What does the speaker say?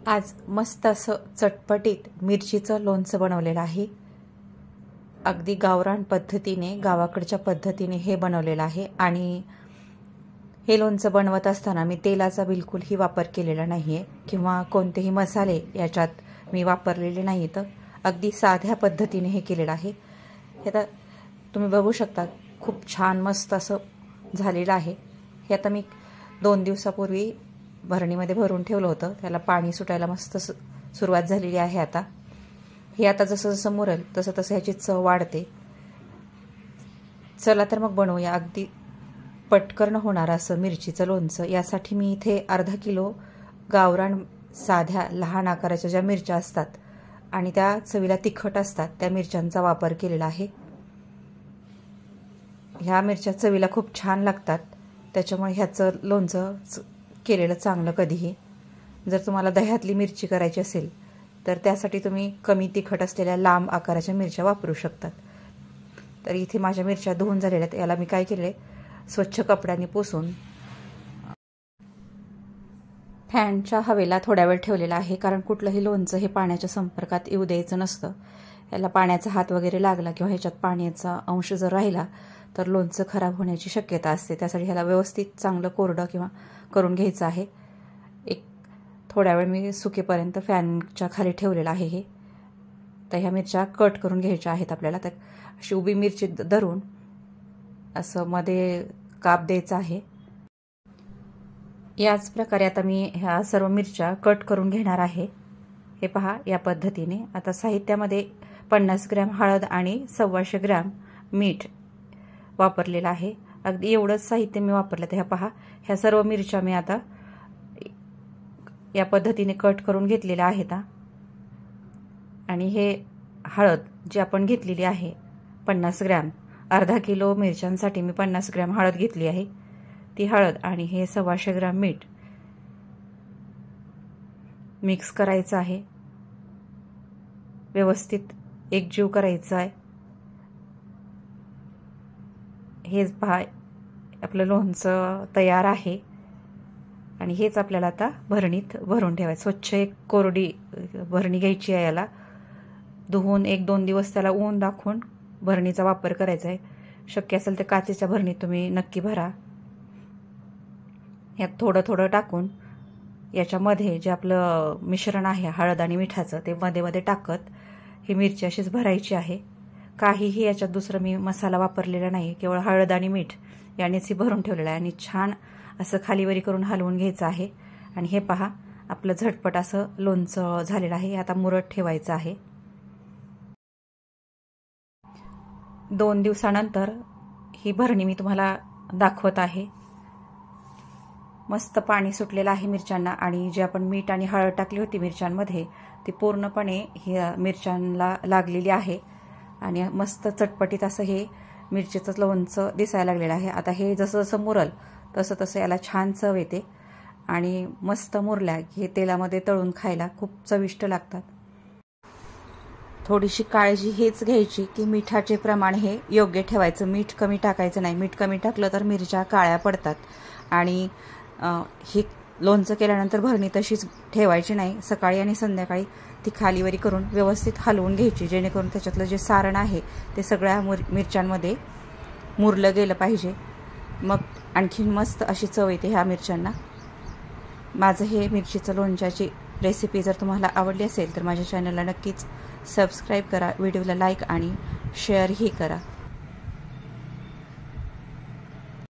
आज मस्त असं चटपटीत मिरचीचं लोणचं बनवलेलं आहे। अगदी गावरान पद्धतीने, गावाकडच्या पद्धतीने हे बनवलेलं आहे। आणि हे लोणचं बनवत असताना मी तेलाचा बिलकुलही वापर केलेला नाहीये किंवा कोणतेही मसाले याच्यात मी वापरलेले नाहीत। अगदी साध्या पद्धतीने हे केलेलं आहे। हे आता तुम्ही बघू शकता, खूप छान मस्त असं झालेलं आहे। हे आता मी 2 दिवसापूर्वी भरणीमध्ये भरून ठेवलं होतं, त्याला पाणी सुटायला मस्त सुरुवात झालेली आहे। आता हे आता जसं जसं मुरेल तसं तसं ह्याची चव वाढते। चला तर मग बनवूया अगदी पटकन होणार असं मिरचीचं लोणचं। यासाठी मी इथे अर्धा किलो गावरान साध्या लहान आकाराच्या ज्या मिरच्या असतात आणि त्या चवीला तिखट असतात त्या मिरच्यांचा वापर केलेला आहे। ह्या मिरच्या चवीला खूप छान लागतात, त्याच्यामुळे ह्याचं लोणचं केलेलं चांगलं कधीही। जर तुम्हाला दह्यातली मिरची करायची असेल तर त्यासाठी तुम्ही कमी तिखट असलेल्या लांब आकाराच्या मिरच्या वापरू शकतात। तर इथे माझ्या मिरच्या धुवून झालेल्या आहेत। याला मी काय केले, स्वच्छ कपड्याने पुसून फॅनच्या हवेला थोड्या वेळ ठेवलेला आहे, कारण कुठलंही लोणचं हे पाण्याच्या संपर्कात येऊ द्यायचं नसतं। याला पाण्याचा हात वगैरे लागला किंवा ह्याच्यात पाण्याचा अंश जर राहिला तर लोणचं खराब होण्याची शक्यता असते। त्यासाठी ह्याला व्यवस्थित चांगलं कोरडं किंवा करून घ्यायचं आहे। एक थोड्या वेळ मी सुकेपर्यंत फॅनच्या खाली ठेवलेलं आहे हे। तर ह्या मिरच्या कट करून घ्यायच्या आहेत आपल्याला। तर अशी उभी मिरची धरून असं मध्ये काप द्यायचा आहे। याच प्रकारे आता मी ह्या सर्व मिरच्या कट करून घेणार आहे। हे पहा, या पद्धतीने। आता साहित्यामध्ये 50 ग्रॅम हळद आणि 125 ग्रॅम मीठ वापरलेलं आहे। अगदी एवढंच साहित्य मी वापरलं। तर ह्या पहा, ह्या सर्व मिरच्या मी आता या पद्धतीने कट करून घेतलेल्या आहेत। आणि हे हळद जी आपण घेतलेली आहे 50 ग्रॅम, अर्धा किलो मिरच्यांसाठी मी 50 ग्रॅम हळद घेतली आहे। ती हळद आणि हे 125 ग्रॅम मीठ मिक्स करायचं आहे, व्यवस्थित एकजीव करायचं आहे। हेच पहा, आपलं लोणचं तयार आहे। आणि हेच आपल्याला आता भरणीत भरून ठेवायचं। स्वच्छ एक कोरडी भरणी घ्यायची आहे। याला धुवून 1-2 दिवस त्याला ऊन दाखवून भरणीचा वापर करायचा आहे। शक्य असेल तर काचेच्या भरणीत तुम्ही नक्की भरा। यात थोडं थोडं टाकून याच्यामध्ये जे आपलं मिश्रण आहे हळद आणि मिठाचं ते मध्ये मध्ये टाकत ही मिरची अशीच भरायची आहे। काहीही याच्यात दुसरं मी मसाला वापरलेला नाही, केवळ हळद आणि मीठ यानेच ही भरून ठेवलेलं आहे। आणि छान असं खालीवरी करून हलवून घ्यायचं आहे। आणि हे पहा, आपलं झटपट असं लोणचं झालेलं आहे। आता मुरत ठेवायचं आहे। 2 दिवसानंतर ही भरणी मी तुम्हाला दाखवत आहे। मस्त पाणी सुटलेलं आहे मिरच्यांना, आणि जे आपण मीठ आणि हळद टाकली होती मिरच्यांमध्ये ती पूर्णपणे ह्या मिरच्यांना लागलेली आहे। आणि मस्त चटपटीत असं हे मिरचीचं लोणचं दिसायला लागलेलं आहे। आता हे जसं जसं मुरल तसं तसं याला छान चव येते। आणि मस्त मुरल्या की हे तेलामध्ये तळून खायला खूप चविष्ट लागतात। थोडीशी काळजी हेच घ्यायची की मिठाचे प्रमाण हे योग्य ठेवायचं, मीठ कमी टाकायचं नाही। मीठ कमी टाकलं तर मिरच्या काळ्या पडतात। आणि हे लोणचं केल्यानंतर भरणी तशीच ठेवायची नाही। सकाळी आणि संध्याकाळी ती खालीवरी करून व्यवस्थित हलवून घ्यायची, जेणेकरून त्याच्यातलं जे सारण आहे ते सगळ्या मिरच्यांमध्ये मुरलं गेलं पाहिजे। मग आणखीन मस्त अशी चव येते ह्या मिरच्यांना। माझं हे मिरचीचं लोणच्याची रेसिपी जर तुम्हाला आवडली असेल तर माझ्या चॅनलला नक्कीच सबस्क्राईब करा, व्हिडिओला लाईक आणि शेअरही करा।